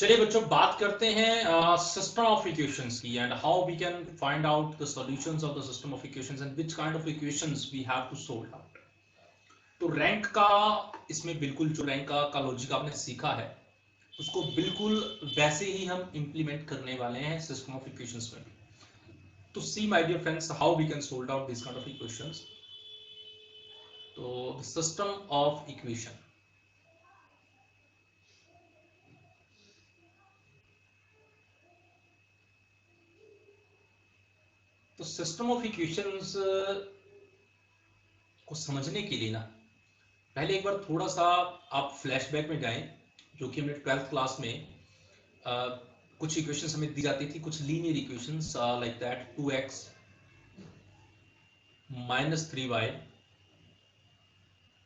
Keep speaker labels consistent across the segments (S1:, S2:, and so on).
S1: चलिए बच्चों बात करते हैं सिस्टम ऑफ इक्वेशंस की and how we can find out the solutions of the system of equations and which kind of equations we have to solve out. तो rank का इसमें बिल्कुल जो रैंक का लॉजिक आपने सीखा है उसको बिल्कुल वैसे ही हम इंप्लीमेंट करने वाले हैं सिस्टम ऑफ इक्वेशंस में भी। तो see my dear friends how we can solve out this kind of equations. तो द सिस्टम ऑफ इक्वेशन, तो सिस्टम ऑफ इक्वेशंस को समझने के लिए ना पहले एक बार थोड़ा सा आप फ्लैशबैक में जाएं, जो कि हमने 12th क्लास में कुछ इक्वेशंस हमें दी जाती थी, कुछ linear equations like that 2x minus 3y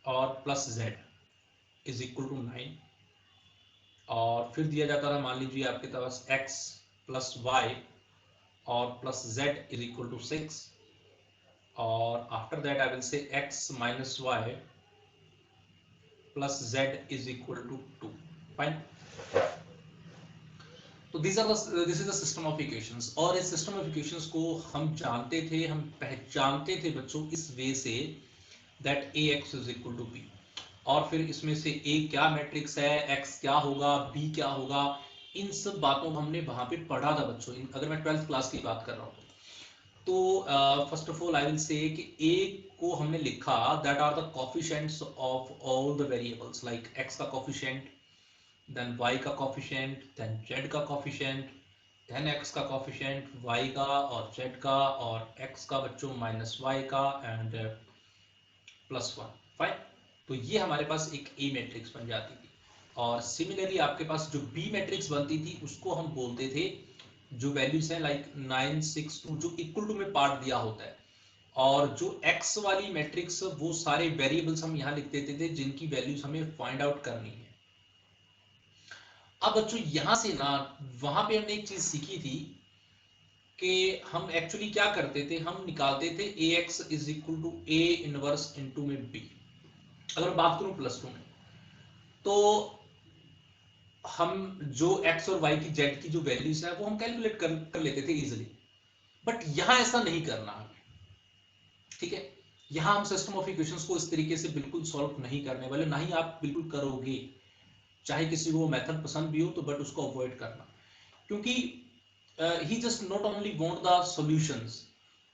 S1: और plus z is equal to 9। और फिर दिया जाता था, मान लीजिए आपके पास x प्लस वाई और plus z is equal to 6 और after that I will say x minus y plus z is equal to 2। Fine. तो this is the system of equations. और इस सिस्टम ऑफ इक्वेशंस को हम जानते थे, हम पहचानते थे बच्चों इस वे से that A X is equal to B. और फिर इसमें से ए क्या मैट्रिक्स है, एक्स क्या होगा, बी क्या होगा, इन सब बातों को हमने वहां पे पढ़ा था बच्चों। अगर मैं 12th क्लास की बात कर रहा हूँ तो first of all I will say कि ए को हमने लिखा that are the coefficients of all the variables, like x का कोफिशिएंट, देन y का कोफिशिएंट, देन z का कोफिशिएंट, देन x का कोफिशिएंट, y का और z का, और x का बच्चों माइनस y का एंड प्लस 1। फाइन। तो ये हमारे पास एक ए मैट्रिक्स बन जाती थी। और सिमिलरली आपके पास जो बी मैट्रिक्स बनती थी उसको हम बोलते थे, जो वैल्यूज हैं लाइक 9 6 2 जो इक्वल टू में पार्ट दिया होता है, और जो x वाली मैट्रिक्स वो सारे वेरिएबल्स हम यहाँ लिख देते थे जिनकी वैल्यूज हमें फाइंड आउट करनी है। अब बच्चों यहां से ना वहां पे हमने एक चीज सीखी थी कि हम एक्चुअली क्या करते थे, हम निकालते थे A X is equal to A inverse into में बी। अगर मैं बात करूं प्लस टू में तो हम जो एक्स और वाई की जेड की जो वैल्यूज है वो हम कैलकुलेट कर लेते थे इजिली। बट यहां ऐसा नहीं करना हमें, ठीक है। यहां हम सिस्टम ऑफ इक्वेशंस को इस तरीके से बिल्कुल सॉल्व नहीं करने वाले, ना ही आप बिल्कुल करोगे, चाहे किसी को वो मेथड पसंद भी हो तो, बट उसको अवॉइड करना। क्योंकि he just not only want the solutions,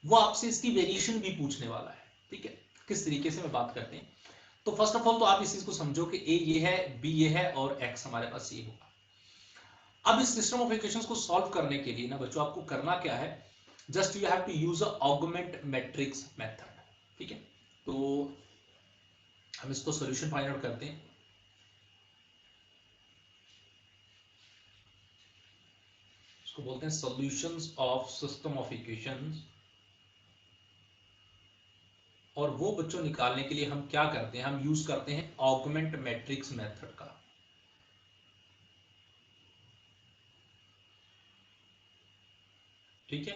S1: वो आपसे इसकी वेरिएशन भी पूछने वाला है, ठीक है। किस तरीके से मैं बात करते हैं, तो फर्स्ट ऑफ ऑल तो आप इस चीज को समझो कि ए ये है, बी ये है और एक्स हमारे पास ये होगा। अब इस सिस्टम ऑफ इक्वेशंस को सॉल्व करने के लिए ना बच्चों आपको करना क्या है, just you have to use a augment matrix method, ठीक है। तो हम इसको सॉल्यूशन फाइंड आउट करते हैं। इसको बोलते हैं solutions of system of equations. और वो बच्चों निकालने के लिए हम क्या करते हैं, हम यूज करते हैं ऑगमेंट मैट्रिक्स मेथड का, ठीक है।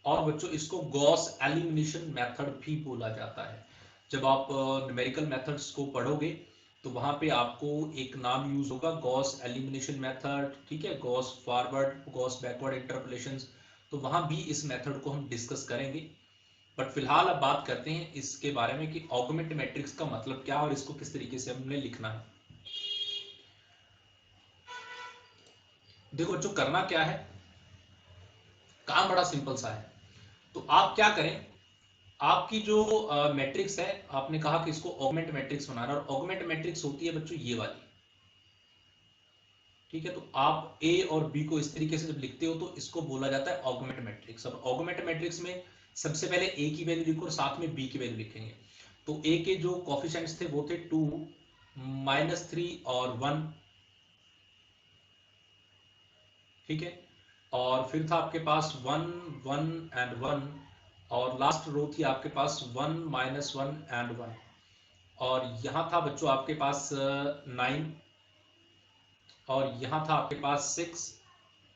S1: और बच्चों इसको गॉस एलिमिनेशन मेथड भी बोला जाता है। जब आप न्यूमेरिकल मेथड्स को पढ़ोगे तो वहां पे आपको एक नाम यूज होगा गॉस एलिमिनेशन मेथड, ठीक है, गॉस फॉरवर्ड, गॉस बैकवर्ड इंटरपोलेशंस। तो वहां भी इस मेथड को हम डिस्कस करेंगे। बट फिलहाल अब बात करते हैं इसके बारे में कि ऑगमेंट मैट्रिक्स का मतलब क्या और इसको किस तरीके से हमने लिखना है। देखो बच्चों करना क्या है, काम बड़ा सिंपल सा है। तो आप क्या करें, आपकी जो मैट्रिक्स है, आपने कहा कि इसको ऑगमेंट मैट्रिक्स बनाना, और ऑगमेंट मैट्रिक्स होती है बच्चों ये वाली, ठीक है। तो आप ए और बी को इस तरीके से जब लिखते हो तो इसको बोला जाता है ऑगमेंट मैट्रिक्स। अब ऑगमेंट मैट्रिक्स में सबसे पहले ए की वैल्यू लिखो और साथ में बी की वैल्यू लिखेंगे। तो ए के जो कोफिशिएंट्स थे वो थे 2 -3 और 1, ठीक है। और फिर था आपके पास 1 1 एंड 1, और लास्ट रो थी आपके पास 1 -1 एंड 1। और यहाँ था बच्चों आपके पास 9, और यहाँ था आपके पास 6,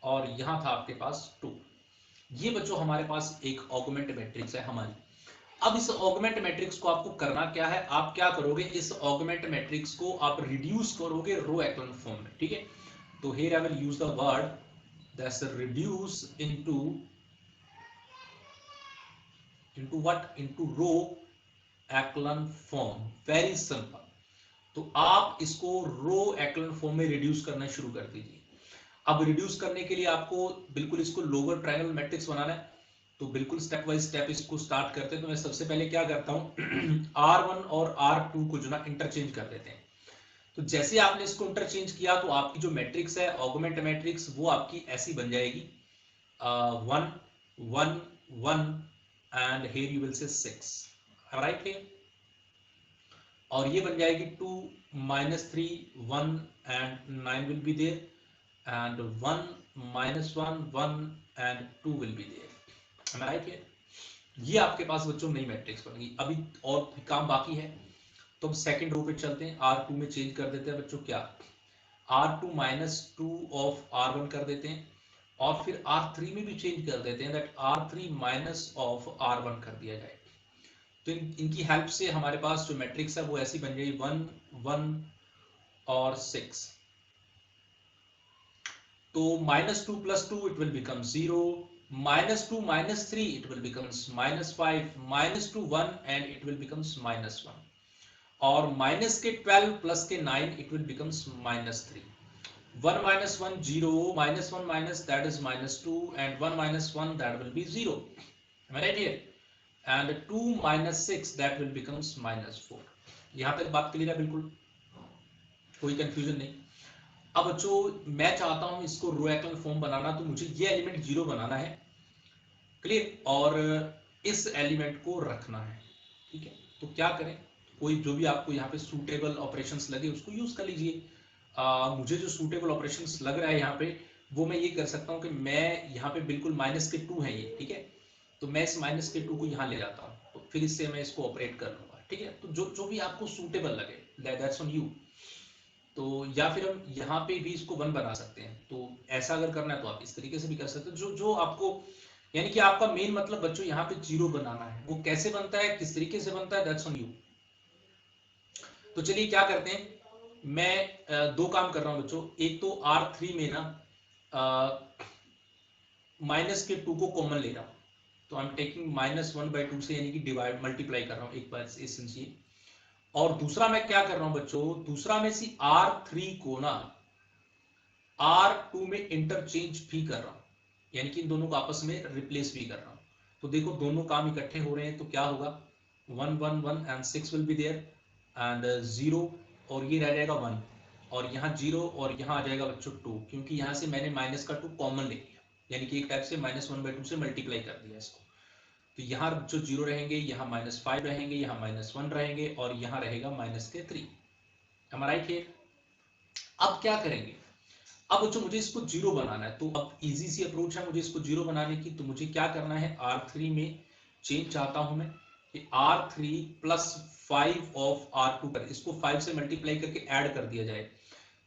S1: और यहाँ था आपके पास 2। ये बच्चों हमारे पास एक ऑगमेंट मैट्रिक्स है हमारी। अब इस ऑगमेंट मैट्रिक्स को आपको करना क्या है, आप क्या करोगे, इस ऑगमेंट मैट्रिक्स को आप रिड्यूस करोगे रो एक्लन फॉर्म में, ठीक है। तो here I will use the word that's reduce into what? Into row echelon form. Very simple. तो आप इसको रो echelon form में रिड्यूस करना शुरू कर दीजिए. अब रिड्यूस करने के लिए आपको बिल्कुल इसको लोअर ट्रायंगल मैट्रिक्स बनाना है. तो बिल्कुल स्टेप बाय स्टेप इसको स्टार्ट करते हैं. तो मैं सबसे पहले क्या करता हूं, R1 और R2 को जो ना इंटरचेंज कर देते हैं. तो जैसे आपने इसको इंटरचेंज किया तो आपकी जो मैट्रिक्स है ऑगमेंट मैट्रिक्स वो आपकी ऐसी बन जाएगी 1 1 1 and here you will say 6, right here. और ये बन जाएगी 2 -3 1 and 9 will be there and 1 -1 1 and 2 will be there. Am I right here. ये आपके पास बच्चों नई मैट्रिक्स बन गई. अभी और काम बाकी है. तो हम सेकंड रो पे चलते हैं. R2 में चेंज कर देते हैं बच्चों. क्या R2 -2 ऑफ R1 कर देते हैं और फिर R3 में भी चेंज कर देते हैं that R3 minus of R1 कर दिया जाए. तो इनकी हेल्प से हमारे पास जो मैट्रिक्स है वो ऐसी बन जाएगी 1 1 और 6. तो -2 + 2 it will become 0, -2 -3 it will becomes -5, -2 1 and it will becomes -1. और माइनस के 12 प्लस के 9 it will becomes -3. 1 - 1 0, -1 minus that is -2 and 1 - 1 that will be 0. am I right here? and 2 - 6 that will becomes -4. यहां तक बात क्लियर है? बिल्कुल कोई confusion नहीं. अब बच्चों मैं चाहता हूं इसको रो echelon फॉर्म बनाना. तो मुझे ये एलिमेंट 0 बनाना है, क्लियर, और इस एलिमेंट को रखना है. ठीक है, तो क्या करें? कोई जो भी आपको यहाँ पे सूटेबल ऑपरेशंस लगे उसको यूज कर लीजिए. मुझे जो सूटेबल ऑपरेशंस लग रहा है यहाँ पे वो मैं ये कर सकता हूँ कि मैं यहाँ पे बिल्कुल -2 है ये. ठीक है, तो मैं इस -2 को यहाँ ले जाता हूँ. तो फिर इससे मैं इसको ऑपरेट कर लूंगा. ठीक है, तो जो भी आपको सूटेबल लगे दैट्स ऑन यू. तो या फिर हम यहाँ पे भी इसको 1 बना सकते हैं. तो ऐसा अगर करना है तो आप इस तरीके से भी कर सकते हो. जो आपको, यानी कि आपका मेन मतलब बच्चों यहाँ पे 0 बनाना है. वो कैसे बनता है, किस तरीके से बनता है, दैट्स ऑन यू. तो चलिए क्या करते हैं, मैं दो काम कर रहा हूं बच्चों. एक तो R3 में ना -2 को कॉमन ले रहा हूं. तो आई एम टेकिंग -1/2 से, यानी कि डिवाइड मल्टीप्लाई कर रहा हूं एक बार से. और दूसरा मैं क्या कर रहा हूं बच्चों, दूसरा में से R3 को ना R2 में इंटरचेंज भी कर रहा हूं, यानी कि इन दोनों को आपस में रिप्लेस भी कर रहा हूं. तो देखो दोनों काम इकट्ठे हो रहे हैं. तो क्या होगा, 1 1 1 and 6 will be there and 0 और ये रह जाएगा 1 और यहाँ 0 और यहाँ आ जाएगा बच्चों 2, क्योंकि यहाँ से मैंने -2 कॉमन ले लिया, यानी कि एक टाइप से -1/2 से मल्टीप्लाई कर दिया इसको. तो यहाँ जो 0 रहेंगे, यहाँ -5 रहेंगे, यहाँ -1 रहेंगे और यहाँ रहेगा -3. am I right here? अब क्या करेंगे, अब बच्चों मुझे इसको 0 बनाना है. तो अब इजी सी अप्रोच है मुझे इसको 0 बनाने की. तो मुझे क्या करना है, R3 में चेंज चाहता हूं मैं कि R3 + 5 ऑफ R2 पर इसको 5 से मल्टीप्लाई करके ऐड कर दिया जाए.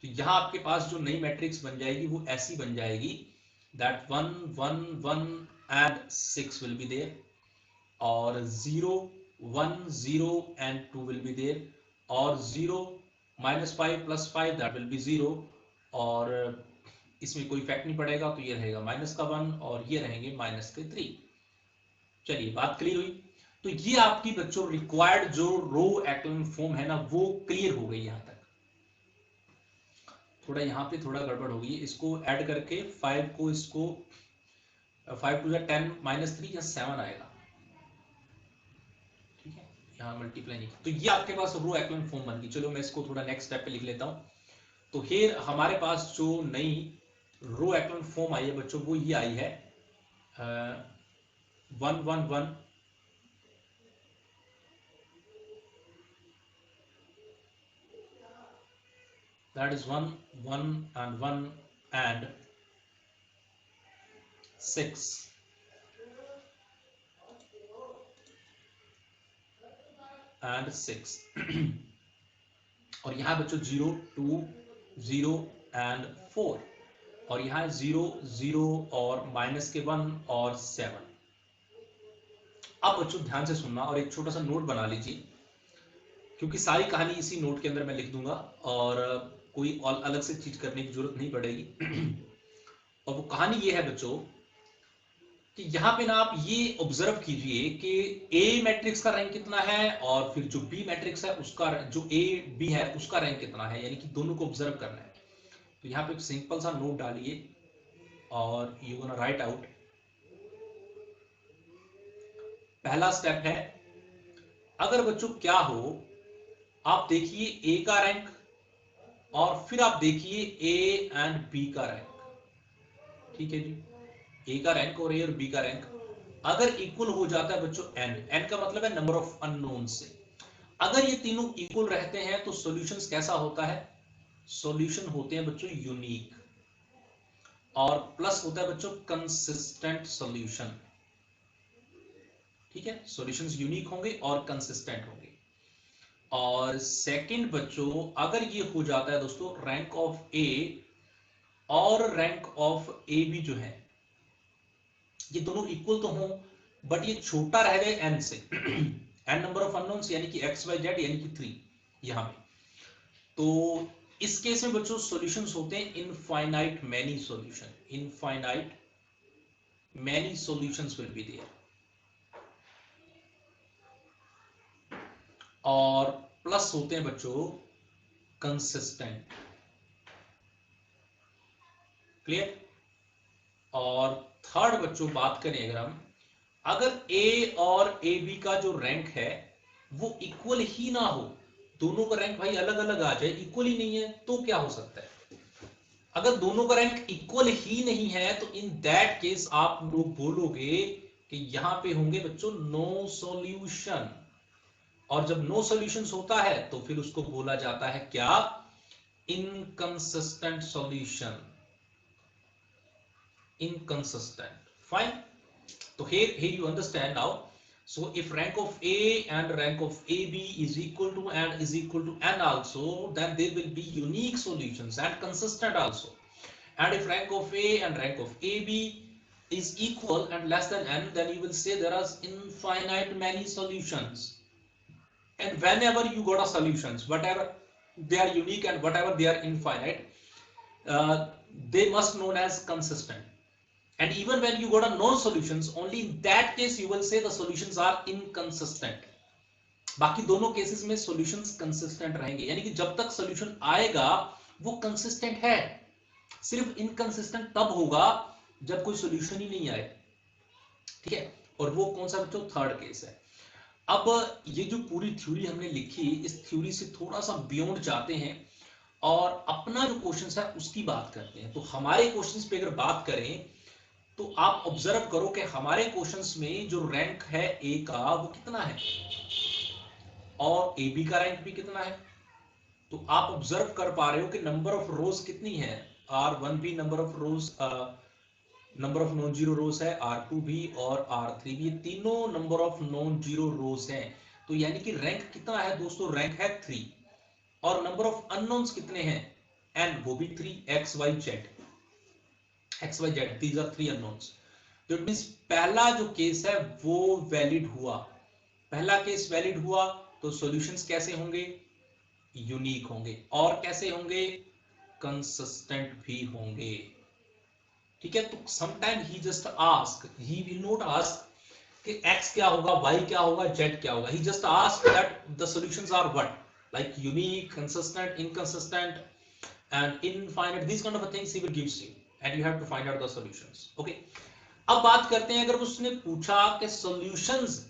S1: तो यहाँ आपके पास जो नई मैट्रिक्स बन जाएगी वो ऐसी बन जाएगी that 1 1 1 and 6 will be there और 0 1 0 एंड 2 विल बी देयर और 0 -5 + 5 दैट विल बी 0 और इसमें कोई इफेक्ट नहीं पड़ेगा. तो ये रहेगा -1 और ये रहेंगे -3. चलिए बात क्लियर हुई. तो ये आपकी बच्चों रिक्वायर्ड जो रो echelon फॉर्म है ना वो क्लियर हो गई. यहां तक थोड़ा यहाँ पे थोड़ा गड़बड़ हो गई. इसको ऐड करके 5 को, इसको 5 2 10 -3 या 7 आएगा. ठीक है, यहाँ मल्टीप्लाई नहीं. तो ये आपके पास रो echelon फॉर्म बन गई. चलो मैं इसको थोड़ा नेक्स्ट स्टेप पे लिख लेता हूँ. तो हियर हमारे पास जो नई रो echelon फॉर्म आई है बच्चों वो ये आई है 1 1 1 that is 1 1 and 1 and 6 and 6 और यहाँ बच्चों 0 2 0 and 4 और यहाँ 0 0 और -1 और 7. अब बच्चों ध्यान से सुनना और एक छोटा सा नोट बना लीजिए, क्योंकि सारी कहानी इसी नोट के अंदर मैं लिख दूंगा और कोई और अलग से चीज करने की जरूरत नहीं पड़ेगी। और वो कहानी ये है बच्चों कि यहाँ पे ना आप ये ऑब्जर्व कीजिए कि ए मैट्रिक्स का रैंक कितना है और फिर जो बी मैट्रिक्स है उसका, जो ए बी है उसका रैंक कितना है, यानी कि दोनों को ऑब्जर्व करना है। तो यहाँ पे एक सिंपल सा नोट डालिए और यू गोना राइट आउट। पहला स्टेप है, अगर बच्चों क्या हो, आप देखिए ए का रैंक और फिर आप देखिए ए एंड बी का रैंक। ठीक है जी, ए का रैंक और ए और बी का रैंक अगर इक्वल हो जाता है बच्चों, एन का मतलब है नंबर ऑफ अननोन से, अगर ये तीनों इक्वल रहते हैं तो सॉल्यूशंस कैसा होता है, सॉल्यूशन होते हैं बच्चों यूनिक, और प्लस होता है बच्चों कंसिस्टेंट सॉल्यूशन। ठीक है, सॉल्यूशंस यूनिक होंगे और कंसिस्टेंट होंगे। और सेकंड बच्चों, अगर ये हो जाता है दोस्तों रैंक ऑफ ए और रैंक ऑफ ए बी जो है ये दोनों इक्वल तो हों बट ये छोटा रह जाए एन से, एन नंबर ऑफ अननोन्स यानी कि एक्स वाई जेड यानी कि 3 यहां पे, तो इस केस में बच्चों सॉल्यूशंस होते हैं infinite many solution, infinite many solutions will be there. और प्लस होते हैं बच्चों कंसिस्टेंट। क्लियर। और थर्ड बच्चों बात करें अगर हम, अगर ए और ए बी का जो रैंक है वो इक्वल ही ना हो, दोनों का रैंक भाई अलग अलग आ जाए, इक्वल ही नहीं है, तो क्या हो सकता है, अगर दोनों का रैंक इक्वल ही नहीं है तो इन दैट केस आप लोग बोलोगे कि यहां पे होंगे बच्चों नो सॉल्यूशन। और जब नो सॉल्यूशंस होता है तो फिर उसको बोला जाता है क्या, inconsistent solution, inconsistent. Fine. So here you understand now. So if rank of A and rank of AB is equal to and is equal to n also, then there will be unique solutions and consistent also. And if rank of A and rank of AB is equal and less than n, then you will say there are infinite many solutions. And whenever you got a solutions, whatever they are unique and whatever they are infinite, they must known as consistent. And even when you got a no solutions, only in that case you will say the solutions are inconsistent. बाकी दोनों cases में solutions consistent रहेंगे, यानी कि जब तक solution आएगा वो कंसिस्टेंट है, सिर्फ इनकंसिस्टेंट तब होगा जब कोई सॉल्यूशन ही नहीं आए। ठीक है, और वो कौन सा बच्चों, थर्ड केस है। अब ये जो पूरी थ्योरी हमने लिखी, इस थ्योरी से थोड़ा सा बियॉन्ड जाते हैं और अपना जो क्वेश्चन है उसकी बात करते हैं। तो हमारे क्वेश्चंस पे अगर बात करें तो आप ऑब्जर्व करो कि हमारे क्वेश्चंस में जो रैंक है ए का वो कितना है और ए बी का रैंक भी कितना है। तो आप ऑब्जर्व कर पा रहे हो कि नंबर ऑफ रोज कितनी है, R1 भी number of rose, number of non zero रोज है, R2 भी और R3 भी, ये तीनों नंबर ऑफ नॉन जीरो रोज हैं। तो यानी कि रैंक कितना है दोस्तों, रैंक है 3। और नंबर ऑफ अननोन्स कितने हैं, n, वो भी 3, x y z, these are 3 unknowns। तो इट मींस पहला जो केस है वो वैलिड हुआ, पहला केस वैलिड हुआ तो सॉल्यूशंस कैसे होंगे, यूनिक होंगे, और कैसे होंगे, कंसिस्टेंट भी होंगे। ठीक है, तो sometime he just ask, he will not ask कि x क्या होगा, y क्या होगा, z क्या होगा, he just ask that the solutions are what, like unique, consistent, inconsistent and infinite, these kind of things he will gives you and you have to find out the solutions. Okay, अब बात करते हैं, अगर उसने पूछा कि solutions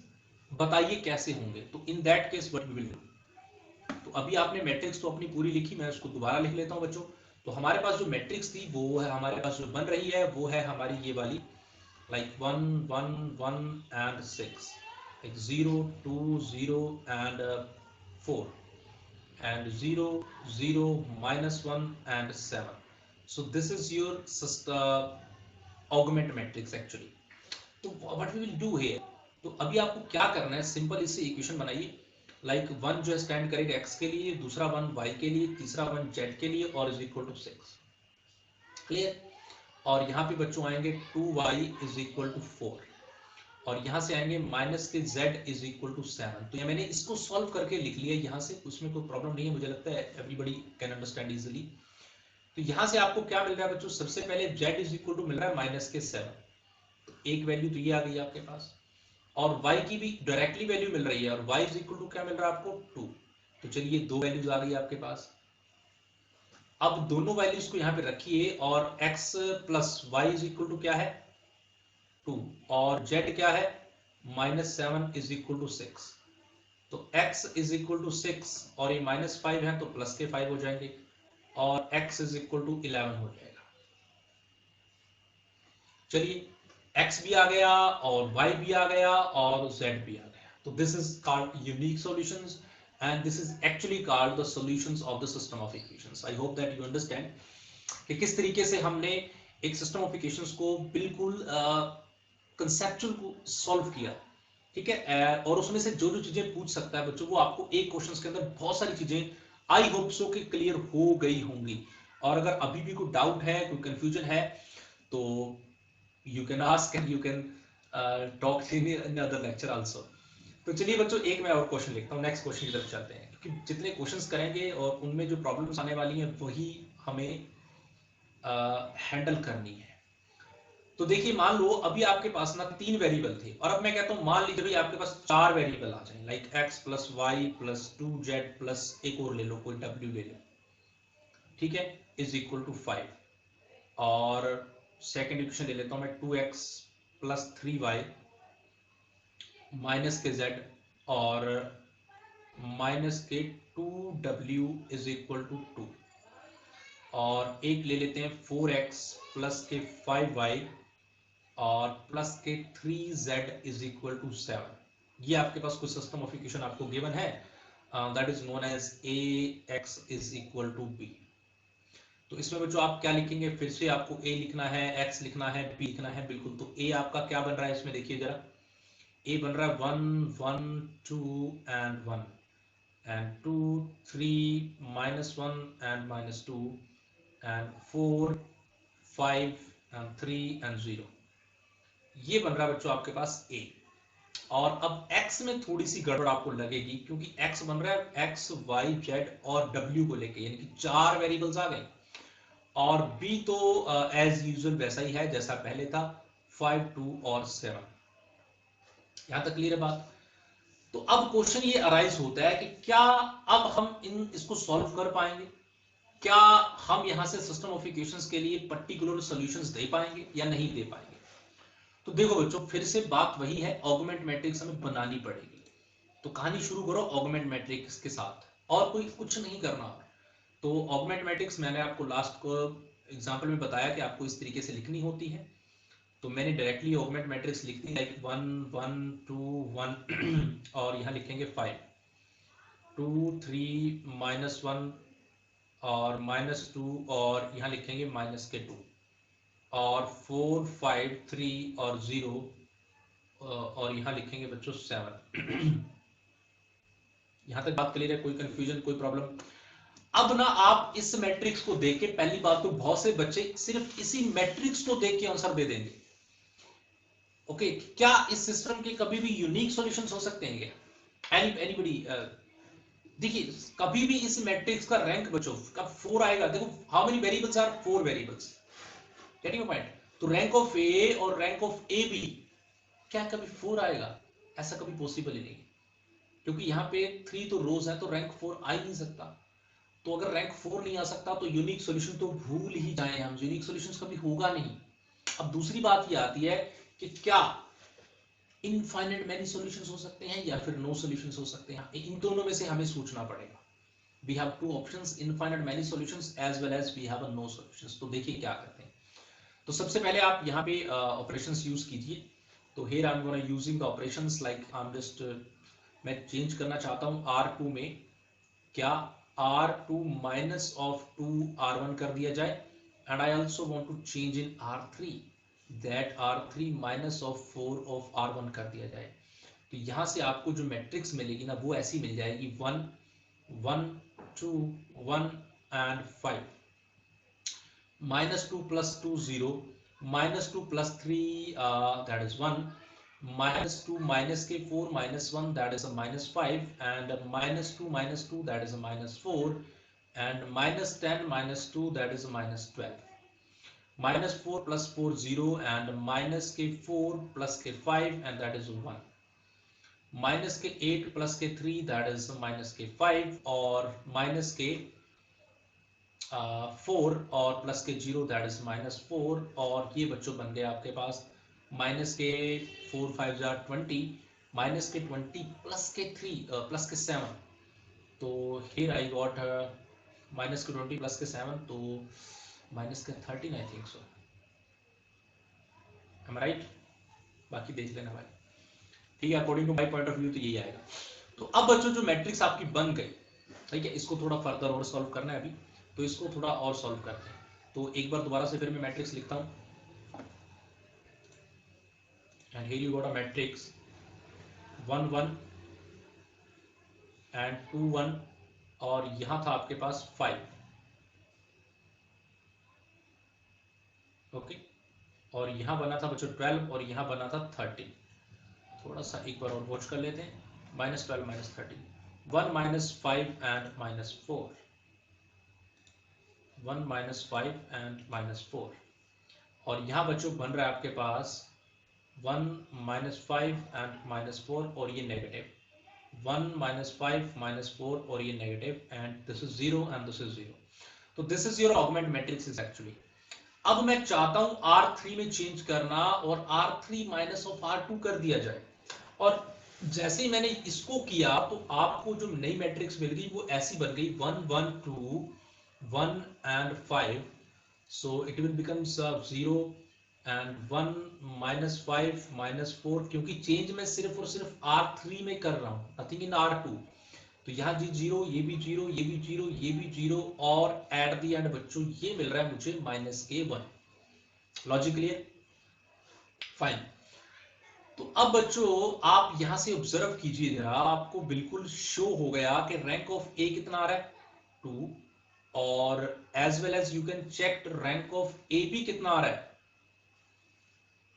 S1: बताइए कैसे होंगे, तो in that case what we will do. तो अभी आपने मैट्रिक्स तो अपनी पूरी लिखी, मैं उसको दोबारा लिख लेता हूं बच्चों। तो हमारे पास जो मैट्रिक्स थी वो है, हमारे पास जो बन रही है वो है हमारी ये वाली, like 1 1 1 and 6, like 0 2 0 and 4 and 0 0 -1 and 7. So this is your augment matrix actually. तो what we will do here, तो अभी आपको क्या करना है, सिंपल इससे इक्वेशन बनाइए, लाइक 1 जो है स्टैंड करेगा x के लिए, दूसरा 1 y के लिए, तीसरा 1 z के लिए और इज इक्वल टू 6। क्लियर। और यहाँ पे बच्चों आएंगे 2y इज इक्वल टू 4 और यहाँ से आएंगे माइनस के z इज इक्वल टू 7। तो ये मैंने इसको सॉल्व करके लिख लिया यहाँ से, उसमें कोई प्रॉब्लम नहीं है, मुझे लगता है एवरीबॉडी कैन अंडरस्टैंड इजीली। तो यहाँ से आपको क्या मिल रहा है बच्चों, सबसे पहले z इज इक्वल टू मिल रहा है माइनस के 7, तो एक वैल्यू तो ये आ गई आपके पास, और y की भी डायरेक्टली वैल्यू मिल रही है, और y इज इक्वल टू क्या मिल रहा है आपको 2। तो चलिए दो वैल्यूज आ गई आपके पास। अब दोनों वैल्यूज को यहाँ पे रखिए, और x plus y is equal to क्या है 2, और z क्या है -7 इज इक्वल टू 6। तो x इज इक्वल टू 6 और ये -5 है तो प्लस के 5 हो जाएंगे, और x इज इक्वल टू 11 हो जाएगा। चलिए x भी आ गया और y भी आ गया और z भी आ गया। तो this is called unique solutions, and this is actually called the solutions of the system of equations. I hope that you understand कि किस तरीके से हमने एक सिस्टम ऑफ इक्वेशंस को बिल्कुल कंसेप्चुअल को सॉल्व किया, ठीक है। और उसमें से जो जो चीजें पूछ सकता है बच्चों, वो आपको एक क्वेश्चन के अंदर बहुत सारी चीजें आई होप सो कि क्लियर हो गई होंगी। और अगर अभी भी कोई डाउट है, कोई कंफ्यूजन है, तो you can ask and you can talk in other lecture also. तो चलिए बच्चों एक मैं और क्वेश्चन लिखता हूँ, नेक्स्ट क्वेश्चन की तरफ चलते हैं, क्योंकि जितने क्वेश्चंस करेंगे और उनमें जो प्रॉब्लम्स आने वाली हैं वही हमें हैंडल करनी है। तो देखिए मान लो अभी आपके पास ना 3 वेरिएबल थे, और अब मैं कहता हूँ मान लीजिए भाई आपके पास 4 वेरिएबल आ जाए, like x plus y plus 2z plus एक और ले लो, कोई w ले लो, ठीक है, इज इक्वल टू 5। और सेकेंड इक्वेशन ले लेता हूँ मैं 2x प्लस 3y माइनस के z और माइनस के 2w इज इक्वल टू 2, और एक ले लेते हैं 4x प्लस के 5y और प्लस के 3z इज इक्वल टू 7। ये आपके पास कुछ सिस्टम ऑफ इक्वेशन आपको गिवन है, that is known as ax is equal to b। तो इसमें बच्चों आप क्या लिखेंगे, फिर से आपको a लिखना है, x लिखना है, b लिखना है, बिल्कुल। तो a आपका क्या बन रहा है इसमें, देखिए जरा, a बन रहा है 1 1 2 and 1 and 2 3 -1 and -2 and 4 5 and 3 and 0, ये बन रहा है बच्चों आपके पास a। और अब x में थोड़ी सी गड़बड़ आपको लगेगी, क्योंकि x बन रहा है x y z और w को लेके, यानी कि 4 वेरिएबल्स आ गए, और b तो एज यूजुअल वैसा ही है जैसा पहले था, 5 2 और 7। यहां तक क्लियर है बात। तो अब क्वेश्चन ये अराइज होता है कि क्या अब हम इसको सॉल्व कर पाएंगे, क्या हम यहां से सिस्टम ऑफ इक्वेशंस के लिए पर्टिकुलर सॉल्यूशंस दे पाएंगे या नहीं दे पाएंगे। तो देखो बच्चों फिर से बात वही है, ऑगमेंट मैट्रिक्स हमें बनानी पड़ेगी। तो कहानी शुरू करो ऑगमेंट मैट्रिक्स के साथ, और कोई कुछ नहीं करना। तो ऑगमेंट मैट्रिक्स मैंने आपको लास्ट को एग्जांपल में बताया कि आपको इस तरीके से लिखनी होती है। तो मैंने डायरेक्टली ऑगमेंट मैट्रिक्स लिख दी, लाइक 1 1 2 1 और यहाँ लिखेंगे 5 2 3 -1 और -2 और यहाँ लिखेंगे -2 और 4 5 3 और 0 और यहाँ लिखेंगे बच्चों 7। यहाँ तक बात क्लियर है, कोई कंफ्यूजन कोई प्रॉब्लम। अब ना आप इस मैट्रिक्स को देख के, पहली बात तो बहुत से बच्चे सिर्फ इसी मैट्रिक्स को देख के आंसर दे देंगे। ओके, क्या इस सिस्टम के कभी भी यूनिक सॉल्यूशंस हो सकते हैं क्या, एनीबॉडी? देखिए कभी भी इस मैट्रिक्स का रैंक बच्चों कब 4 आएगा, देखो how many variables are 4 variables, getting a point. तो रैंक ऑफ ए और रैंक ऑफ ए बी क्या कभी 4 आएगा, ऐसा कभी पॉसिबल ही नहीं, क्योंकि यहाँ पे 3 तो रोज है, तो रैंक 4 आ ही नहीं सकता। तो अगर रैंक 4 नहीं आ सकता तो यूनिक सॉल्यूशन तो भूल ही जाए हम, यूनिक सॉल्यूशंस कभी होगा नहीं। अब दूसरी बात ये आती है कि क्या इनफाइनाइट मैनी सॉल्यूशंस हो सकते हैं या फिर नो सॉल्यूशंस हो सकते हैं, इन दोनों में से हमें सोचना पड़ेगा। We have two options, infinite many solutions as well as we have a no solutions. तो देखिए क्या करते हैं। तो सबसे पहले आप यहाँ पे ऑपरेशंस यूज कीजिए। तो here I am gonna using the operations, like I am just, मैं चेंज करना चाहता हूँ R2 में, क्या R2 माइनस ऑफ 2 R1 कर दिया जाए, and I also want to change in R3 that R3 minus of 4 of R1 कर दिया जाए। तो यहाँ से आपको जो मैट्रिक्स मिलेगी ना वो ऐसी मिल जाएगी 1 1 2 1 and 5, -2 + 2 0, -2 + 3 that is 1, -2 -4 -1 that is a -5, and -2 that is a -4, and -10 -2 that is a -12. -4 plus 4 0, and -4 plus 5 and that is 1. -8 plus 3 that is -5, or -4 और प्लस के 0 दैट इज -4, और ये बच्चों बन गए आपके पास -4 5 जार 20, -20 प्लस के 3 प्लस के 7, तो हियर आई गॉट -20 प्लस के 7, तो -13 I think so, am right? बाकी देख लेना भाई, ठीक है? According to my point of view तो यही आएगा। तो अब बच्चों जो मैट्रिक्स आपकी बन गई, ठीक है, इसको थोड़ा फर्दर और सॉल्व करना है अभी, तो इसको थोड़ा और सॉल्व करते हैं। तो एक बार दोबारा से फिर मैं मैट्रिक्स लिखता हूँ, and here you got a matrix 1 1 and 2 1, और यहां था आपके पास 5, ओके, और यहां बना था बच्चों 12, और यहां बना था 13। थोड़ा सा एक बार और वॉच कर लेते हैं, -12 -13, 1 -5 एंड -4, 1 -5 एंड -4, और यहां बच्चों बन रहा है आपके पास 1 -5 एंड -4, और ये नेगेटिव 1 -5 -4, और ये negative, and this is 0 and this is 0। तो this is your augment matrix is actually. अब मैं चाहता हूं R3 में चेंज करना, और R3 माइनस ऑफ R2 कर दिया जाए, और जैसे ही मैंने इसको किया तो आपको जो नई मैट्रिक्स मिल गई वो ऐसी बन गई 1 1 2 1 and 5, so it will becomes 0 and 1 -5 -4, क्योंकि चेंज मैं सिर्फ और सिर्फ R3 में कर रहा हूं, नथिंग इन R2। तो यहाँ जी 0, ये भी 0, ये भी 0, ये भी 0, और एट द एंड बच्चों ये मिल रहा है मुझे -1। Logic clear? फाइन। तो अब बच्चों आप यहां से ऑब्जर्व कीजिए जरा, आपको बिल्कुल शो हो गया कि रैंक ऑफ ए कितना आ रहा है 2, और as well as you can check rank of A B कितना आ रहा है,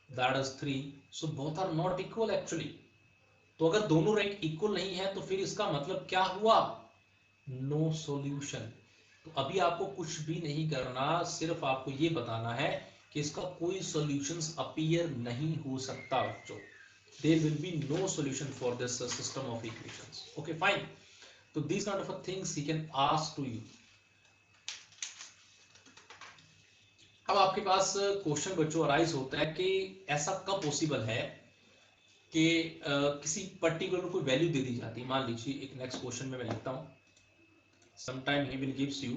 S1: that is 3। So both are not equal actually. तो अगर दोनों रैंक इक्वल नहीं है तो फिर इसका मतलब क्या हुआ, नो सॉल्यूशन। तो अभी आपको कुछ भी नहीं करना, सिर्फ आपको ये बताना है कि इसका कोई सॉल्यूशंस अपीयर नहीं हो सकता बच्चों। there will be no solution for this system of equations, okay fine। तो these kind of things he can ask to you। अब आपके पास क्वेश्चन बच्चों अराइज होता है कि ऐसा कब पॉसिबल है कि किसी पर्टिकुलर कोई वैल्यू दे दी जाती है। मान लीजिए एक नेक्स्ट क्वेश्चन में मैं लिखता हूं, sometime he will gives you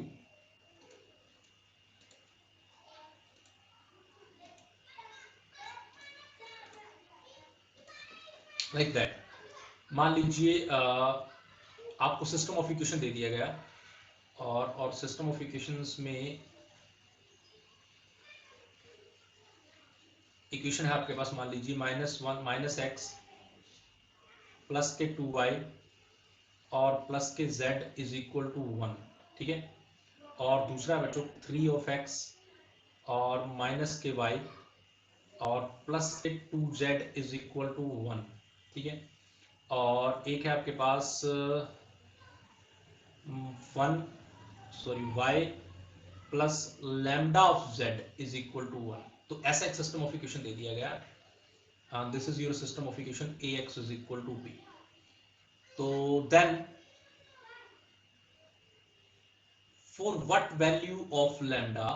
S1: like that। मान लीजिए आपको सिस्टम ऑफ इक्वेशन दे दिया गया, और सिस्टम ऑफ इक्वेशंस में इक्वेशन है आपके पास, मान लीजिए -1 -x प्लस के 2y और प्लस के z इज इक्वल टू 1, ठीक है। और दूसरा बच्चों 3 और माइनस के y और प्लस के 2z इज इक्वल टू 1, ठीक है। और एक है आपके पास 1 y plus lambda of z is equal to 1। तो ऐसा एक सिस्टम ऑफ इक्वेशन दे दिया गया, this is your system of equation ax is equal to b। तो then for what value of lambda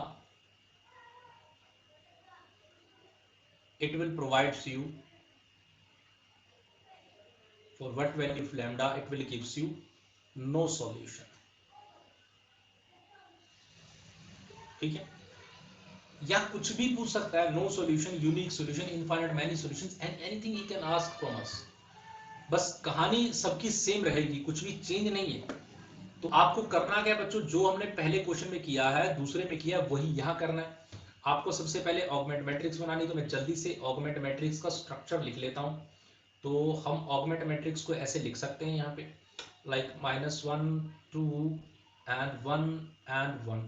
S1: it will provides you, for what value of lambda it will gives you no solution, ठीक है। या कुछ भी पूछ सकता है, no solution, unique solution, infinite many solutions, and anything he can ask from us. बस कहानी सबकी सेम रहेगी, कुछ भी चेंज नहीं है। तो आपको करना क्या है बच्चों, जो हमने पहले क्वेश्चन में किया है, दूसरे में किया, वही यहां करना है। आपको सबसे पहले ऑगमेंट मैट्रिक्स बनानी, तो मैं जल्दी से ऑगमेंट मैट्रिक्स का स्ट्रक्चर लिख लेता हूं। तो हम ऑगमेंट मैट्रिक्स को ऐसे लिख सकते हैं यहाँ पे, like -1 2 and 1 and 1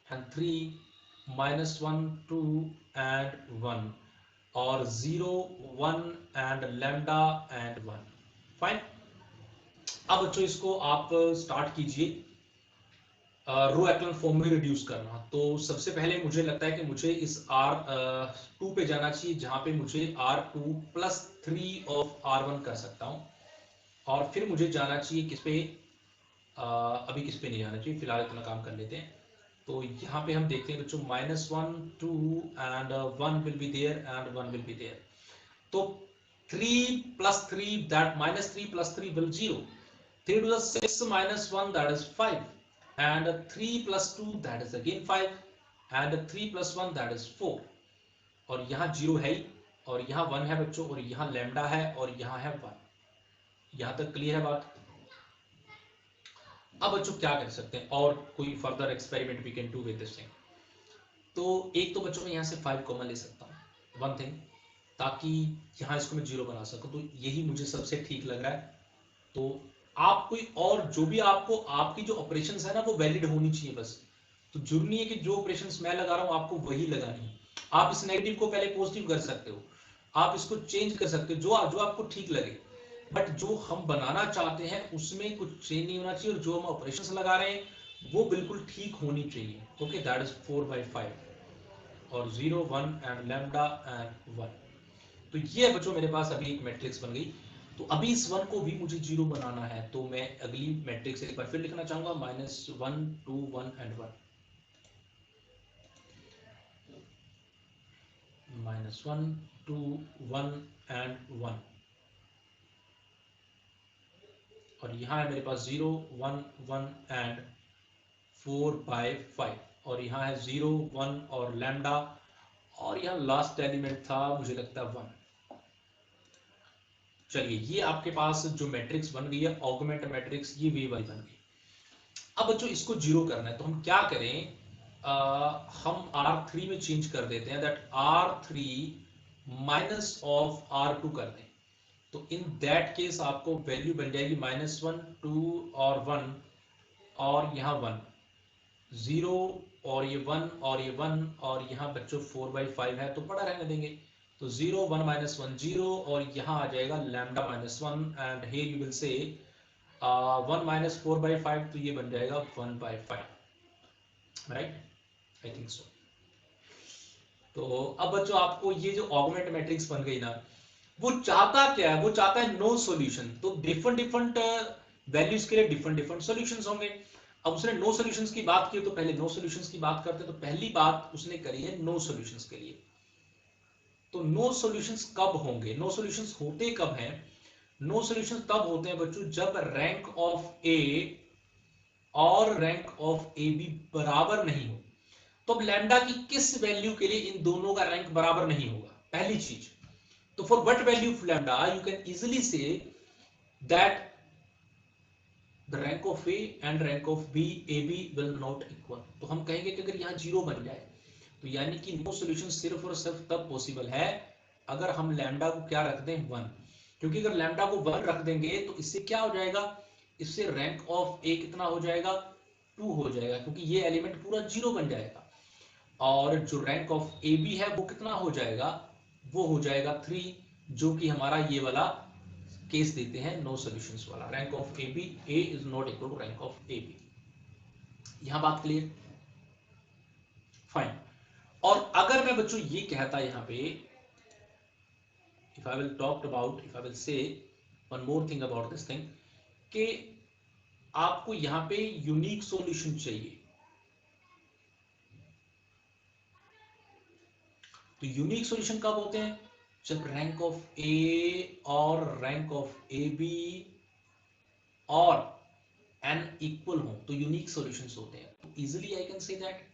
S1: and 3 -1 2 and 1, और 0 1 एंड लैम्डा एंड 1। फाइन। अब बच्चों इसको आप स्टार्ट कीजिए रो एक्लन फॉर्म में रिड्यूस करना। तो सबसे पहले मुझे लगता है कि मुझे इस R2 पे जाना चाहिए, जहां पे मुझे R2 प्लस 3 ऑफ R1 कर सकता हूं, और फिर मुझे जाना चाहिए किस पे, अभी किस पे नहीं जाना चाहिए, फिलहाल इतना काम कर लेते हैं। तो यहाँ पे हम देखते हैं बच्चों -1 2 and 1 will be there and 1 will be there. तो 3 plus 3, that -3 plus 3 will 0. 3 to the 6 minus 1, that is 5, and 3 plus 2, that is again 5, and 3 plus 1, that is 4। और यहाँ 0 है ही, और यहाँ 1 है बच्चों, और यहाँ लैम्डा है, और यहाँ है 1। यहाँ तक क्लियर है बात। अब बच्चों क्या कर सकते हैं, और कोई further experiment we can do with this thing. तो एक तो बच्चों मैं यहाँ से 5 कॉमन ले सकता हूँ, वन थिंग, ताकि यहाँ इसको मैं 0 बना सकूँ। तो यही मुझे सबसे ठीक लग रहा है। तो आप कोई और जो भी आपको, आपकी जो ऑपरेशंस है ना वो वैलिड होनी चाहिए बस। तो जरूरी नहीं है कि जो ऑपरेशंस मैं लगा रहा हूँ आपको वही लगानी है। आप इस नेगेटिव को पहले पॉजिटिव कर सकते हो, आप इसको चेंज कर सकते हो, जो आपको ठीक लगे। बट जो हम बनाना चाहते हैं उसमें कुछ चेंज नहीं होना चाहिए, और जो हम ऑपरेशंस लगा रहे हैं वो बिल्कुल ठीक होनी चाहिए। ओके, दैट इज 4/5 और 0 1 एंड लैम्डा एंड 1। तो ये बच्चों मेरे पास अभी एक मैट्रिक्स बन गई। तो अभी इस 1 को भी मुझे 0 बनाना है, तो मैं अगली मैट्रिक्स एक बार फिर लिखना चाहूंगा -1 2 1 एंड 1, -1 2 1 एंड 1। और यहाँ है मेरे पास 0 1 1 एंड 4/5, और यहाँ है 0 1 और लैम्डा, और यहाँ लास्ट एलिमेंट था मुझे लगता है 1। चलिए ये आपके पास जो मैट्रिक्स बन गई है ऑगमेंट मैट्रिक्स, ये वे वाली बन गई। अब बच्चों इसको 0 करना है, तो हम क्या करें, हम R3 में चेंज कर देते हैं, that R3 minus of R2 कर दें। तो इन दैट केस आपको वैल्यू बन जाएगी -1 2 और 1, और यहाँ 1 0, और ये 1 और ये 1, और यहाँ बच्चों 4/5 है तो पड़ा रहने देंगे। तो 0 1 -1 0, और यहाँ आ जाएगा lambda -1, and here you will say 1 - 4/5, तो ये बन जाएगा 1/5, राइट, आई थिंक सो। तो अब बच्चों आपको ये जो ऑगमेंट मैट्रिक्स बन गई ना, वो चाहता क्या है, वो चाहता है नो सॉल्यूशन। तो डिफरेंट डिफरेंट वैल्यूज के लिए डिफरेंट डिफरेंट सॉल्यूशंस होंगे। अब उसने नो सॉल्यूशंस की बात की, तो पहले नो सॉल्यूशंस की बात करते हैं। तो पहली बात उसने करी है नो सॉल्यूशंस के लिए। तो नो सॉल्यूशंस कब होंगे, नो सॉल्यूशंस होते कब हैं? नो सॉल्यूशंस तब होते हैं बच्चों जब रैंक ऑफ ए और रैंक ऑफ ए बी बराबर नहीं हो। तो अब लैम्डा की किस वैल्यू के लिए इन दोनों का रैंक बराबर नहीं होगा, पहली चीज। तो for what value of lambda you can easily say that the rank of A and rank of B AB will not equal। तो हम कहेंगे कि अगर यहाँ 0 बन जाए, तो यानी कि नो सॉल्यूशन सिर्फ और सिर्फ तब पॉसिबल है अगर हम लैम्डा को क्या रख दें 1। क्योंकि अगर लैम्डा को 1 रख देंगे तो इससे क्या हो जाएगा, इससे रैंक ऑफ ए कितना हो जाएगा, 2 हो जाएगा, क्योंकि ये एलिमेंट पूरा 0 बन जाएगा। और जो रैंक ऑफ ए बी है वो कितना हो जाएगा, वो हो जाएगा 3, जो कि हमारा ये वाला केस देते हैं नो सॉल्यूशंस वाला। Rank of A B, A is not equal to rank of A B. यहां बात क्लियर, फाइन। और अगर मैं बच्चों ये कहता यहां पे, if I will talk about, if I will से one more thing about this thing, कि आपको यहां पे यूनिक सॉल्यूशन चाहिए। तो यूनिक सॉल्यूशन कब होते हैं, जब रैंक ऑफ ए और रैंक ऑफ ए बी और एन इक्वल हो, तो यूनिक सॉल्यूशंस होते हैं। तो easily I can say that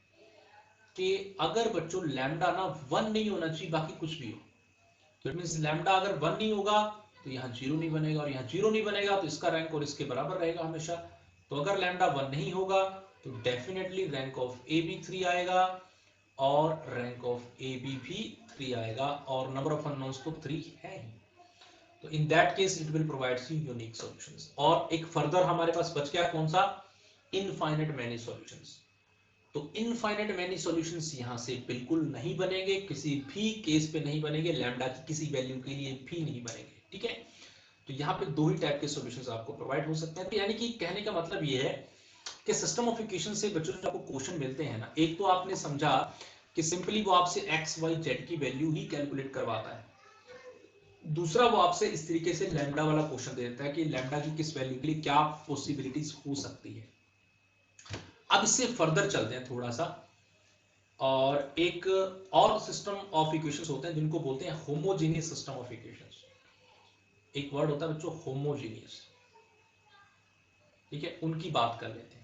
S1: कि अगर बच्चों लैम्डा ना 1 नहीं होना चाहिए, बाकी कुछ भी हो, तो इट मींस लैम्डा अगर 1 नहीं होगा तो यहाँ 0 नहीं बनेगा, और यहाँ 0 नहीं बनेगा तो इसका रैंक और इसके बराबर रहेगा हमेशा। तो अगर लैम्डा 1 नहीं होगा तो definitely rank of A B 3 आएगा, और रैंक ऑफ ए बी भी 3 आएगा, और नंबर ऑफ अननोन्स तो 3 है ही। तो in that case it will provide you unique solutions. और एक फर्दर हमारे पास बच गया कौन सा, इनफाइनाइट मैनी सॉल्यूशंस। तो इनफाइनाइट मैनी सॉल्यूशंस यहां से बिल्कुल नहीं बनेंगे, किसी भी केस पे नहीं बनेंगे, लैम्डा की किसी वैल्यू के लिए भी नहीं बनेंगे, ठीक है। तो यहाँ पे दो ही टाइप के सॉल्यूशंस आपको प्रोवाइड हो सकते हैं। तो यानी कि कहने का मतलब ये है कि सिस्टम ऑफ इक्वेशन से बच्चों जो आपको क्वेश्चन मिलते हैं ना, एक तो आपने समझा कि सिंपली वो आपसे एक्स वाई जेड की वैल्यू ही कैलकुलेट करवाता है, दूसरा वो आपसे इस तरीके से लैम्डा वाला क्वेश्चन दे देता है कि लैम्डा की किस वैल्यू के लिए क्या पॉसिबिलिटीज हो सकती है। अब इससे फर्दर चलते हैं थोड़ा सा, और एक और सिस्टम ऑफ इक्वेशंस होते हैं जिनको बोलते हैं होमोजेनियस सिस्टम ऑफ इक्वेशंस। एक वर्ड होता है बच्चों होमोजेनियस, ठीक है, उनकी बात कर लेते हैं।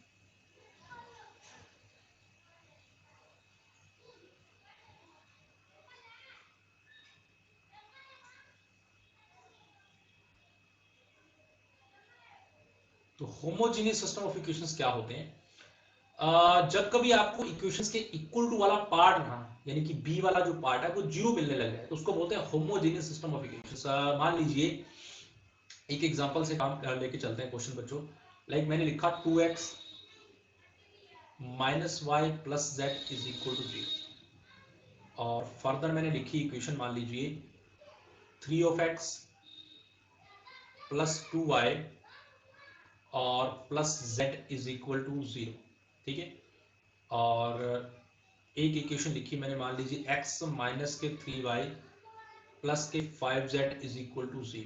S1: तो होमोजेनियस सिस्टम ऑफ इक्वेशंस क्या होते हैं? जब कभी आपको इक्वेशंस के इक्वल टू वाला पार्ट ना, यानी कि बी वाला जो पार्ट है वो जीरो मिलने लग जाए, तो उसको बोलते हैं होमोजेनियस सिस्टम ऑफ इक्वेशंस। मान लीजिए एक एग्जांपल से काम लेके चलते हैं क्वेश्चन बच्चों। लाइक मैंने लिखा 2x minus y plus z is equal to 0, और फर्दर मैंने लिखी इक्वेशन मान लीजिए 3x प्लस 2y और plus z is equal to 0, ठीक है। और एक इक्वेशन लिखी मैंने मान लीजिए x माइनस के 3y प्लस के 5z इज इक्वल टू 0,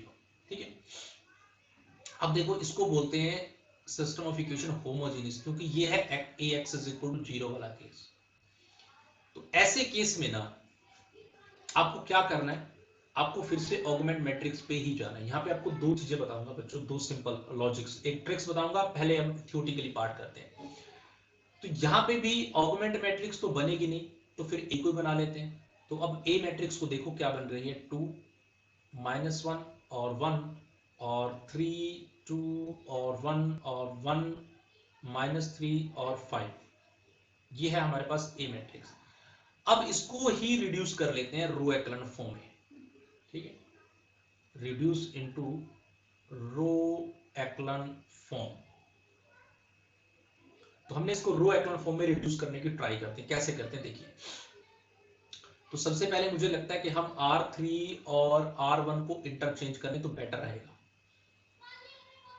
S1: ठीक है। अब देखो इसको बोलते हैं सिस्टम ऑफ इक्वेशन होमोजेनियस, क्योंकि ये है ax इज इक्वल टू 0 वाला केस। तो ऐसे केस में ना आपको क्या करना है, आपको फिर से ऑगमेंट मैट्रिक्स पे ही जाना है। यहाँ पे आपको दो चीजें बताऊंगा बच्चों, दो सिंपल लॉजिक्स, एक ट्रिक्स बताऊंगा, पहले हम थ्योरेटिकली पार्ट करते हैं। तो यहाँ पे भी ऑगमेंट मैट्रिक्स तो बनेगी नहीं, तो फिर एक ही बना लेते हैं। तो अब ए मैट्रिक्स को देखो क्या बन रही है, 2 -1 और 1 और 3 2 और 1 और 1 -3 और 5, ये है हमारे पास ए मैट्रिक्स। अब इसको ही रिड्यूस कर लेते हैं रो एक्लन फॉर्म में, ठीक है, रिड्यूस इनटू रो एक्लन फॉर्म। तो हमने इसको रो एक्लन फॉर्म में रिड्यूस करने की ट्राई करते हैं, कैसे करते हैं देखिए। तो सबसे पहले मुझे लगता है कि हम R3 और R1 को इंटरचेंज करें तो बेटर रहेगा।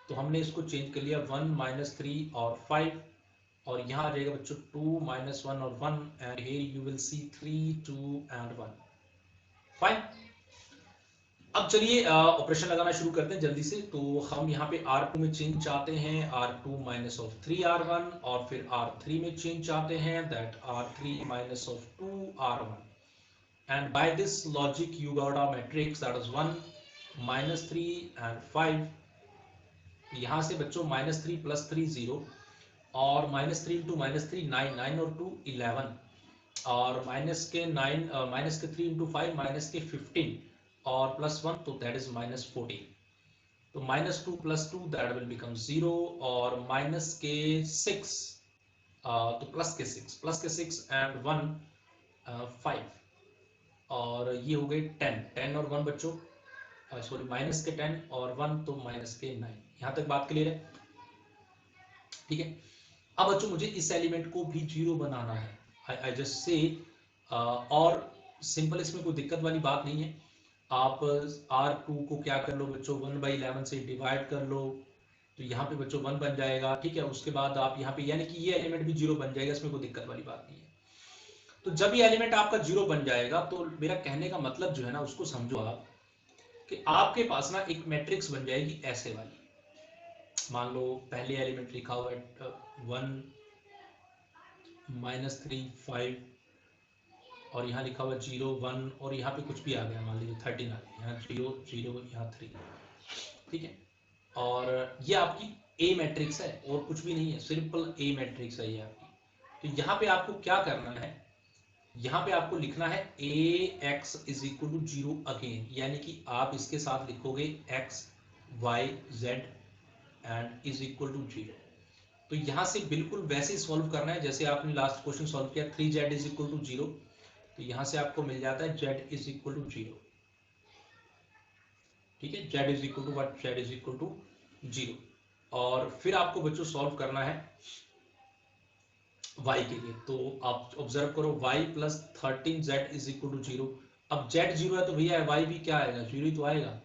S1: तो हमने इसको चेंज कर लिया 1 -3 और 5, और यहां आ जाएगा बच्चों 2 -1 और 1, and here you will see 3 2 and 1, fine. अब चलिए ऑपरेशन लगाना शुरू करते हैं जल्दी से। तो हम यहाँ पे R2 में चेंज चाहते हैं R2 माइनस ऑफ 3R1, और फिर R3 में चेंज चाहते हैं that R3 minus of 2R1, and by this logic you got a matrix that is 1 -3 and 5। यहाँ से बच्चों -3 + 3 0, और -3 × -3 9, 9 और 2 11, और माइनस के 3 × 5 -15, और +1 तो दैट इज -14। तो -2 + 2 दैट विल बिकम 0, और -6 तो +6 एंड 1 5, और ये हो गए 10 10 और 1 बच्चों, सॉरी -10 और 1 तो -9। यहां तक बात क्लियर है, ठीक है। अब बच्चों मुझे इस एलिमेंट को भी 0 बनाना है, आई जस्ट से, और सिंपल, इसमें कोई दिक्कत वाली बात नहीं है। आप R2 को क्या कर लो बच्चों, 1/11 से डिवाइड कर लो, तो यहाँ पे बच्चों 1 बन जाएगा, ठीक है। उसके बाद आप यहाँ पे, यानी कि ये एलिमेंट भी 0 बन जाएगा, इसमें कोई दिक्कत वाली बात नहीं है। तो जब ये एलिमेंट आपका 0 बन जाएगा, तो मेरा कहने का मतलब जो है ना, उसको समझो आप कि आपके पास ना एक मैट्रिक्स बन जाएगी ऐसे वाली। मान लो पहले एलिमेंट लिखा हुआ है 1 -3 5, और यहाँ लिखा हुआ 0 1, और यहाँ पे कुछ भी आ गया, मान लीजिए 13 आ गया, यहाँ 0 0 यहाँ 3, ठीक है। और ये आपकी ए मैट्रिक्स है, और कुछ भी नहीं है, सिंपल ए मैट्रिक्स है ये आपकी। तो यहाँ पे आपको क्या करना है, यहाँ पे आपको लिखना है ax is equal to 0 again, यानी कि आप इसके साथ लिखोगे x y z and is equal to 0। तो यहाँ से बिल्कुल वैसे ही सॉल्व करना है जैसे आपने लास्ट क्वेश्चन सॉल्व किया, 3z इज इक्वल टू 0। तो यहाँ से आपको मिल जाता है z इज इक्वल टू 0, ठीक है, z is equal to what, z is equal to 0। और फिर आपको बच्चों सॉल्व करना है y के लिए। तो आप ऑब्जर्व करो y plus 13z is equal to 0। अब z 0 है तो भैया y भी क्या आएगा, 0 ही तो आएगा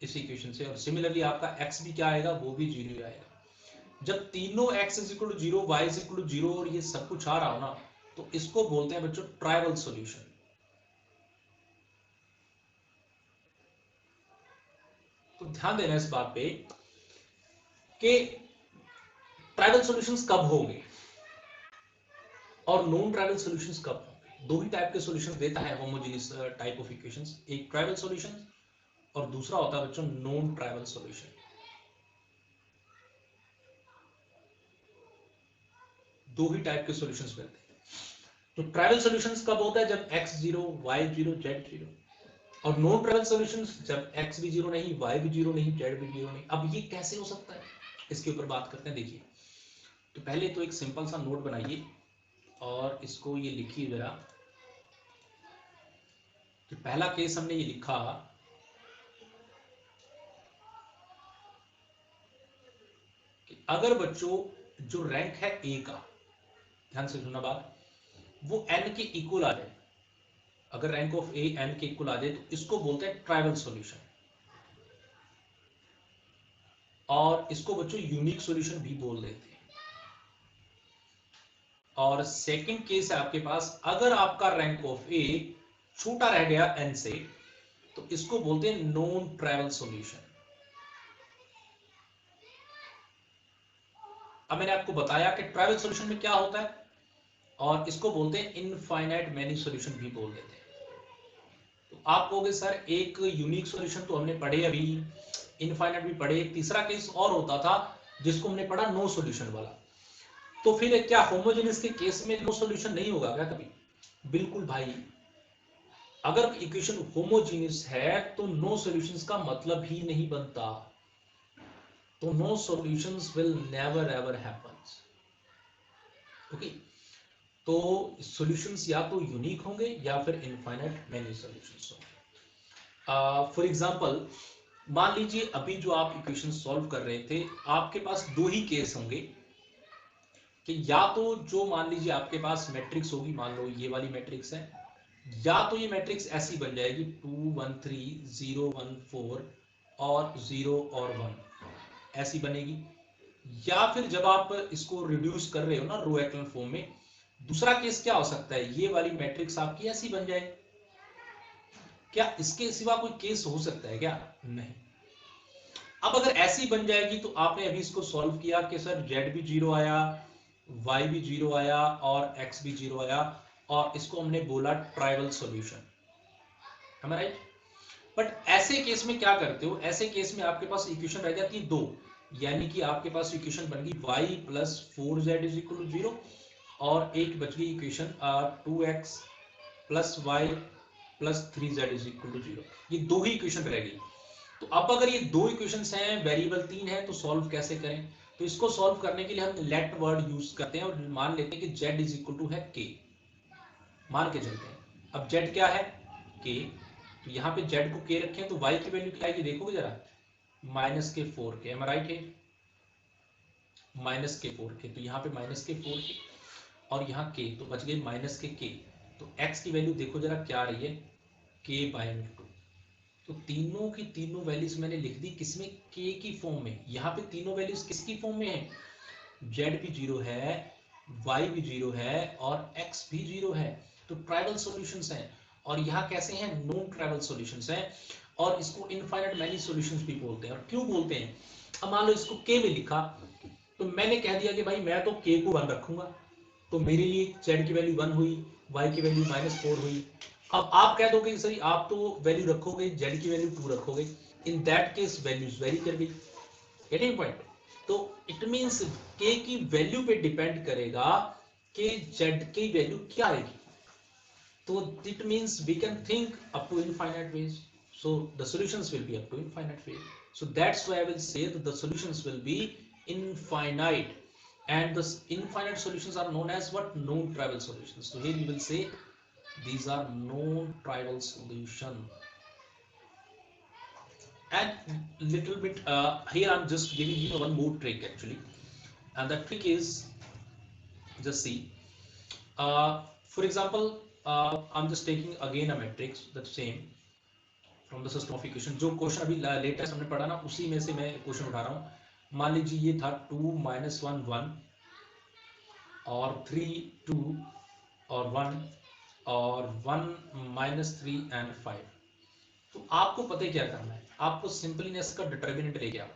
S1: इस इक्वेशन से। और सिमिलरली आपका x भी क्या आएगा, वो भी 0 ही आएगा। जब तीनों x is equal to 0, y is equal to 0 और ये सब कुछ आ रहा हो ना, तो इसको बोलते हैं बच्चों ट्राइवल सॉल्यूशन। तो ध्यान देना इस बात पे कि ट्राइवल सॉल्यूशंस कब होंगे और नॉन ट्राइवल सॉल्यूशंस कब होंगे। दो ही टाइप के सॉल्यूशंस देता है होमोजेनियस टाइप ऑफ इक्वेशंस, एक ट्राइवल सॉल्यूशन और दूसरा होता है बच्चों नॉन ट्राइवल सॉल्यूशन। दो ही टाइप के सॉल्यूशंस मिलते हैं। तो ट्राइवल सॉल्यूशंस कब होता है, जब x 0 y 0 z 0। और नॉन ट्राइवल सॉल्यूशंस जब x भी 0 नहीं, y भी 0 नहीं, z भी 0 नहीं। अब ये कैसे हो सकता है, इसके ऊपर बात करते हैं। देखिए, तो पहले तो एक सिंपल सा नोट बनाइए और इसको ये लिखिए जरा कि पहला केस हमने ये लिखा कि अगर बच्चों जो रैंक है a का, ध्यान से सुनना बात, वो n के इक्वल आ जाए। अगर रैंक ऑफ ए n के इक्वल आ जाए तो इसको बोलते हैं ट्राइवल सॉल्यूशन। और इसको बच्चों यूनिक सॉल्यूशन भी बोल देते हैं। और सेकंड केस है आपके पास, अगर आपका रैंक ऑफ ए छोटा रह गया n से, तो इसको बोलते हैं नॉन ट्राइवल सॉल्यूशन। अब मैंने आपको बताया कि ट्राइवल सॉल्यूशन में क्या होता है, और इसको बोलते हैं इनफाइनाइट मैनी सॉल्यूशन भी बोल देते हैं। तो आप कहोगे सर एक यूनिक सॉल्यूशन तो हमने पढ़े, अभी इनफाइनाइट भी पढ़े, एक तीसरा केस और होता था जिसको हमने पढ़ा नो सॉल्यूशन वाला। तो फिर क्या होमोजेनियस के केस में नो सॉल्यूशन नहीं होगा क्या कभी? बिल्कुल भाई, अगर इक्वेशन होमोजेनियस है तो नो सॉल्यूशंस का मतलब ही नहीं बनता। तो no solutions will never ever happens. Okay, तो सॉल्यूशंस या तो यूनिक होंगे या फिर इनफाइनाइट मैनी सॉल्यूशंस होंगे। फॉर एग्जांपल, मान लीजिए अभी जो आप इक्वेशन सॉल्व कर रहे थे, आपके पास दो ही केस होंगे कि या तो जो मान लीजिए आपके पास मैट्रिक्स होगी, मान लो ये वाली मैट्रिक्स है, या तो ये मैट्रिक्स ऐसी बन जाएगी 2 1 3 0 1 4 और 0 और 1 ऐसी बनेगी। या फिर जब आप इसको रिड्यूस कर रहे हो ना रो एक्लन फॉर्म में, दूसरा केस क्या हो सकता है, ये वाली मैट्रिक्स आपकी ऐसी बन जाए। क्या इसके सिवा कोई केस हो सकता है क्या? नहीं। अब अगर ऐसी बन जाएगी तो आपने अभी इसको सॉल्व किया कि सर z भी 0 आया, y भी 0 आया और x भी 0 आया, और इसको हमने बोला ट्राइवल सॉल्यूशन। है राइट? बट ऐसे केस में क्या करते हो, ऐसे केस में आपके पास इक्वेशन रह जाती है दो, यानी कि आपके पास इक्वेशन बन गई y plus 4z is equal to 0, और एक बच गई equation 2x plus y plus 3z is equal to 0। ये दो ही इक्वेशन रह गई। तो अब अगर ये दो इक्वेशंस हैं, वेरिएबल 3 है, तो सॉल्व कैसे करें? तो इसको सॉल्व करने के लिए हम लेट वर्ड यूज करते हैं और मान लेते हैं कि z इज इक्वल टू है k, मान के चलते हैं। अब z क्या है? k। तो यहाँ पे z को k रखें तो y की वैल्यू क्या आएगी देखोगे जरा, माइनस के 4k। एम राइट है? माइनस के 4k, तो यहाँ पे माइनस के 4k और यहाँ k, तो बच गई माइनस के k। तो x की वैल्यू देखो जरा क्या आ रही है, k बाय में 2। तो तीनों की तीनों वैल्यूज मैंने लिख दी किसमें, k की फॉर्म में। यहाँ पे तीनों वैल्यूज किसकी फॉर्म में है, z भी 0 है, y भी 0 है और x भी 0 है। तो ट्राइवल सॉल्यूशंस हैं। और यहाँ कैसे हैं, नॉन ट्राइवल सॉल्यूशंस हैं। और इसको इनफाइनाइट मैनी सॉल्यूशंस भी बोलते हैं। और क्यों बोलते हैं, अब मान लो इसको k में लिखा, तो मैंने कह दिया कि भाई मैं तो k को 1 रखूंगा, तो मेरे लिए z की वैल्यू 1 हुई, y की वैल्यू -4 हुई। अब आप कह दोगे सही आप तो वैल्यू रखोगे, z की वैल्यू 2 रखोगे, in that case values vary कर गई। Getting point? तो इट मींस k की वैल्यू पे डिपेंड करेगा कि z की वैल्यू क्या आएगी। तो it means we can think up to infinite ways, so the solutions will be up to infinite way. So that's why I will say that the solutions will be infinite, and the infinite solutions are known as what, non trivial solutions. So here you will say these are non trivial solution. And little bit here I'm just giving you one more trick actually, and the trick is just see. For example, I'm just taking again a matrix the same from the system of equation. जो question अभी latest हमने पढ़ा ना, उसी में से मैं question उठा रहा हूँ. मान लीजिए ये था 2 - 1 1 और 3 2 और 1 और 1 - 3 एंड 5. तो आपको पता है क्या करना है, आपको सिंपली इसका डिटर्मिनेंट लेके आओ,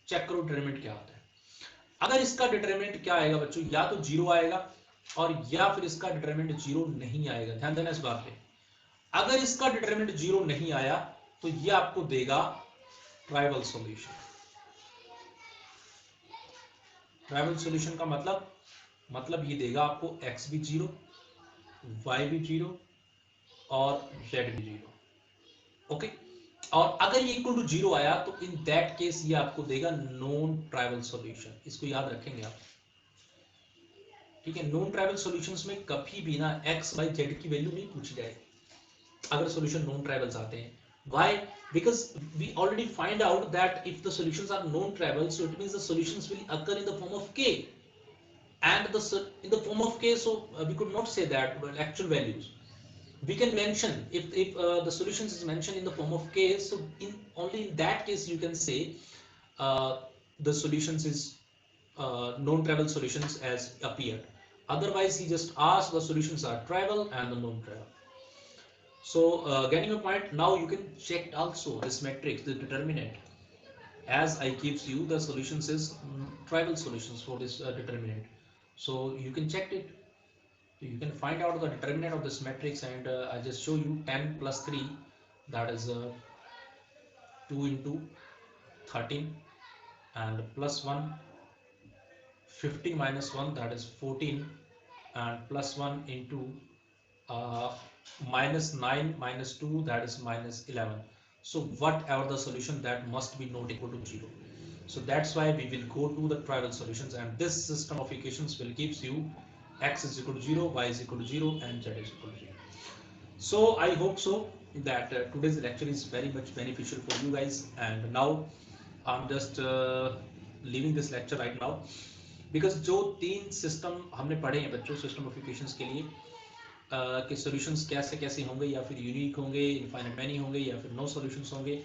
S1: चेक करो डिटर्मिनेंट क्या आता है. अगर इसका डिटर्मिनेंट क्या आएगा बच्चों, या तो जीरो आएगा और या फिर इसका डिटर्मिनेंट जीरो नहीं आएगा. ध्यान देना इस बात पे. अगर इसका डिटर्मिनेंट जीरो नहीं आया तो ये आपको देगा ट्राइवल सॉल्यूशन. ट्राइवल सॉल्यूशन का मतलब ये देगा आपको x भी जीरो, y भी जीरो और z भी जीरो. ओके. और अगर ये इक्वल टू जीरो आया तो इन दैट केस ये आपको देगा नॉन ट्राइवल सॉल्यूशन. इसको याद रखेंगे आप. ठीक है. नॉन ट्राइवल सॉल्यूशंस में कभी भी ना x y z की वैल्यू नहीं पूछी जाएगी अगर सॉल्यूशन नॉन ट्राइवल्स आते हैं. Why? Because we already find out that if the solutions are non-trivial, so it means the solutions will occur in the form of k, and in the form of k, so we could not say that but actual values. We can mention if the solutions is mentioned in the form of k, so in only in that case you can say uh, the solutions is non-trivial solutions as appeared. Otherwise, he just asked the solutions are trivial and the non-trivial. So getting a point, now you can check also this matrix, the determinant. As I gives you the solutions is trivial solutions for this determinant. So you can check it. You can find out the determinant of this matrix, and I just show you 10 plus 3, that is 2 into 13, and plus 1, 15 minus 1, that is 14, and plus 1 into uh, minus 9 minus 2, that is minus 11. So whatever the solution, that must be not equal to 0. So that's why we will go to the trivial solutions, and this system of equations will gives you x is equal to 0, y is equal to 0, and z is equal to 0. So I hope so that today's lecture is very much beneficial for you guys. And now I'm just leaving this lecture right now, because जो तीन system हमने पढ़े हैं बच्चों system of equations के लिए, कि solutions कैसे कैसे होंगे, या फिर यूनिक होंगे, इनफाइनाइट मैनी होंगे, या फिर नो सॉल्यूशंस होंगे,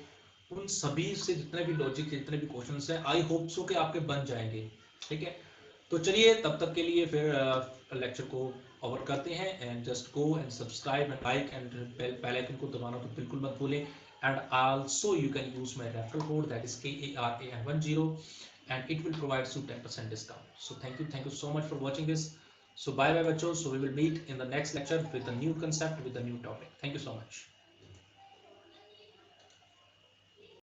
S1: उन सभी से जितने भी लॉजिक के जितने भी क्वेश्चंस हैं, आई होप सो कि आपके बन जाएंगे. ठीक है. तो चलिए तब तक के लिए फिर लेक्चर को ओवर करते हैं. And just go and subscribe and like and bell icon को दबाना तो बिल्कुल मत भूलें. And also you can use my referral code, that is KARAN10, and it will provide you 10% discount. So thank you so much for watching this. So bye bye bachcho. So we will meet in the next lecture with a new concept, with a new topic. Thank you so much.